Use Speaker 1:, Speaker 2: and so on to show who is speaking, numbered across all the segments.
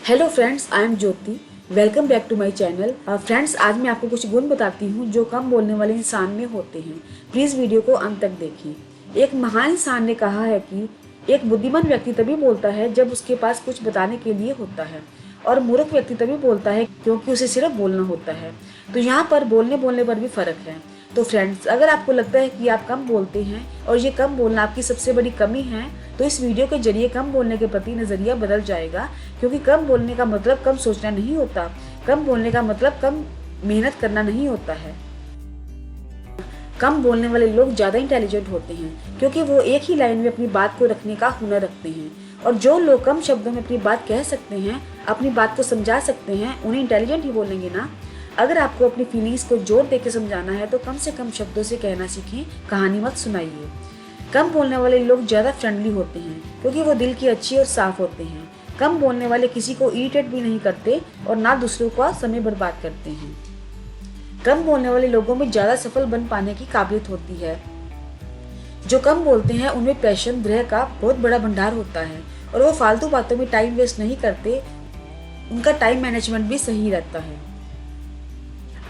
Speaker 1: Hello friends, I am Jyoti. Welcome back to my channel. Friends, आज मैं आपको कुछ गुण बताती हूँ जो कम बोलने वाले इंसान में होते हैं। प्लीज़ वीडियो को अंत तक देखें। एक महान इंसान ने कहा है कि एक बुद्धिमान व्यक्ति तभी बोलता है जब उसके पास कुछ बताने के लिए होता है, और मूर्ख व्यक्ति तभी बोलता है क्योंकि उसे सिर्फ बोलना होता है। तो यहाँ पर बोलने पर भी फ़र्क है। तो फ्रेंड्स, अगर आपको लगता है कि आप कम बोलते हैं और ये कम बोलना आपकी सबसे बड़ी कमी है, तो इस वीडियो के जरिए कम बोलने के प्रति नज़रिया बदल जाएगा। क्योंकि कम बोलने का मतलब कम सोचना नहीं होता। कम बोलने का मतलब कम मेहनत करना नहीं होता है। कम बोलने वाले लोग ज़्यादा इंटेलिजेंट होते हैं क्योंकि वो एक ही लाइन में अपनी बात को रखने का हुनर रखते हैं। और जो लोग कम शब्दों में अपनी बात कह सकते हैं, अपनी बात को समझा सकते हैं, उन्हें इंटेलिजेंट ही बोलेंगे ना। अगर आपको अपनी फीलिंग्स को जोर देकर समझाना है तो कम से कम शब्दों से कहना सीखें, कहानी मत सुनाइए। कम बोलने वाले लोग ज़्यादा फ्रेंडली होते हैं क्योंकि वो दिल की अच्छी और साफ होते हैं। कम बोलने वाले किसी को इरिटेट भी नहीं करते और ना दूसरों का समय बर्बाद करते हैं। कम बोलने वाले लोगों में ज़्यादा सफल बन पाने की काबिलियत होती है। जो कम बोलते हैं उनमें पैशन, धैर्य का बहुत बड़ा भंडार होता है और वो फालतू बातों में टाइम वेस्ट नहीं करते। उनका टाइम मैनेजमेंट भी सही रहता है।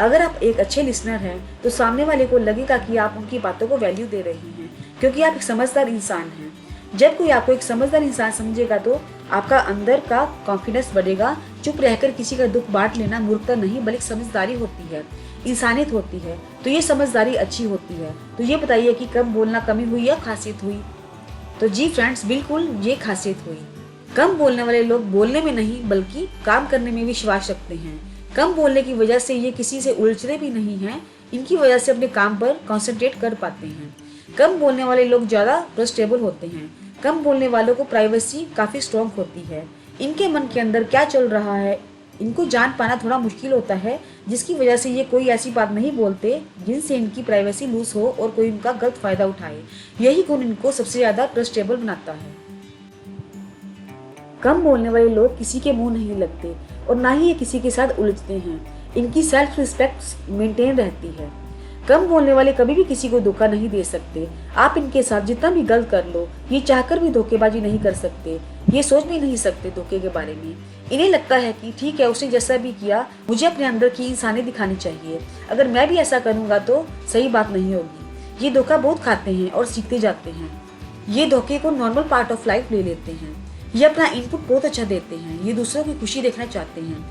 Speaker 1: अगर आप एक अच्छे लिसनर हैं तो सामने वाले को लगेगा कि आप उनकी बातों को वैल्यू दे रहे हैं क्योंकि आप एक समझदार इंसान हैं। जब कोई आपको एक समझदार इंसान समझेगा तो आपका अंदर का कॉन्फिडेंस बढ़ेगा। चुप रहकर किसी का दुख बांट लेना मूर्खता नहीं बल्कि समझदारी होती है, इंसानियत होती है। तो ये समझदारी अच्छी होती है। तो ये बताइए कि कम बोलना कमी हुई या खासियत हुई? तो जी फ्रेंड्स, बिल्कुल ये खासियत हुई। कम बोलने वाले लोग बोलने में नहीं बल्कि काम करने में विश्वास रखते हैं। कम बोलने की वजह से ये किसी से उलझते भी नहीं हैं। इनकी वजह से अपने काम पर कंसंट्रेट कर पाते हैं। कम बोलने वाले लोग ज़्यादा ट्रस्टेबल होते हैं। कम बोलने वालों को प्राइवेसी काफ़ी स्ट्रॉन्ग होती है। इनके मन के अंदर क्या चल रहा है इनको जान पाना थोड़ा मुश्किल होता है, जिसकी वजह से ये कोई ऐसी बात नहीं बोलते जिनसे इनकी प्राइवेसी लूज हो और कोई उनका गलत फायदा उठाए। यही गुण इनको सबसे ज़्यादा ट्रस्टेबल बनाता है। कम बोलने वाले लोग किसी के मुंह नहीं लगते और ना ही ये किसी के साथ उलझते हैं। इनकी सेल्फ रिस्पेक्ट मेंटेन रहती है। कम बोलने वाले कभी भी किसी को धोखा नहीं दे सकते। आप इनके साथ जितना भी गलत कर लो, ये चाहकर भी धोखेबाजी नहीं कर सकते। ये सोच भी नहीं सकते धोखे के बारे में। इन्हें लगता है कि ठीक है, उसने जैसा भी किया, मुझे अपने अंदर की इंसानियत दिखानी चाहिए। अगर मैं भी ऐसा करूंगा तो सही बात नहीं होगी। ये धोखा बहुत खाते हैं और सीखते जाते हैं। ये धोखे को नॉर्मल पार्ट ऑफ लाइफ ले लेते हैं। ये अपना इनपुट बहुत अच्छा देते हैं। ये दूसरों की खुशी देखना चाहते हैं।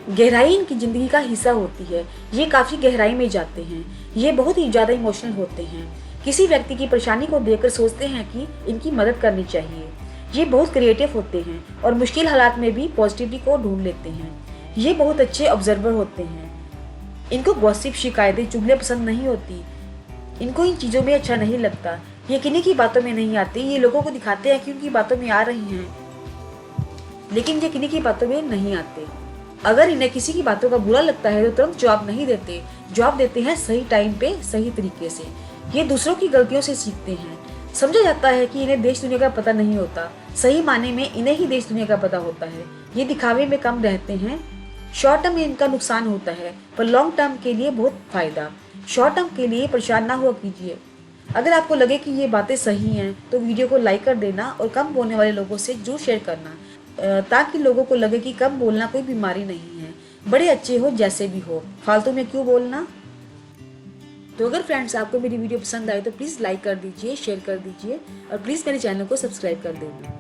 Speaker 1: गहराई इनकी जिंदगी का हिस्सा होती है। ये काफी गहराई में जाते हैं। ये बहुत ही ज्यादा इमोशनल होते हैं। किसी व्यक्ति की परेशानी को देखकर सोचते हैं कि इनकी मदद करनी चाहिए। ये बहुत क्रिएटिव होते हैं और मुश्किल हालात में भी पॉजिटिविटी को ढूंढ लेते हैं। ये बहुत अच्छे ऑब्जर्वर होते हैं। इनको गॉसिप, शिकायतें, चुगलियां पसंद नहीं होती। इनको इन चीजों में अच्छा नहीं लगता। ये किन्हीं की बातों में नहीं आते। ये लोगों को दिखाते हैं कि उनकी बातों में आ रही हैं, लेकिन ये किन्हीं की बातों में नहीं आते। अगर इन्हें किसी की बातों का बुरा लगता है तो तुरंत जवाब नहीं देते। जवाब देते हैं सही टाइम पे, सही तरीके से। ये दूसरों की गलतियों से सीखते हैं। समझा जाता है कि इन्हें देश दुनिया का पता नहीं होता। सही माने में इन्हें ही देश दुनिया का पता होता है। ये दिखावे में कम रहते हैं। शॉर्ट टर्म में इनका नुकसान होता है पर लॉन्ग टर्म के लिए बहुत फायदा। शॉर्ट टर्म के लिए परेशान ना हुआ कीजिए। अगर आपको लगे कि ये बातें सही हैं तो वीडियो को लाइक कर देना और कम बोलने वाले लोगों से जरूर शेयर करना, ताकि लोगों को लगे कि कम बोलना कोई बीमारी नहीं है। बड़े अच्छे हो जैसे भी हो, फालतू में क्यों बोलना। तो अगर फ्रेंड्स आपको मेरी वीडियो पसंद आए तो प्लीज़ लाइक कर दीजिए, शेयर कर दीजिए और प्लीज़ मेरे चैनल को सब्सक्राइब कर देना।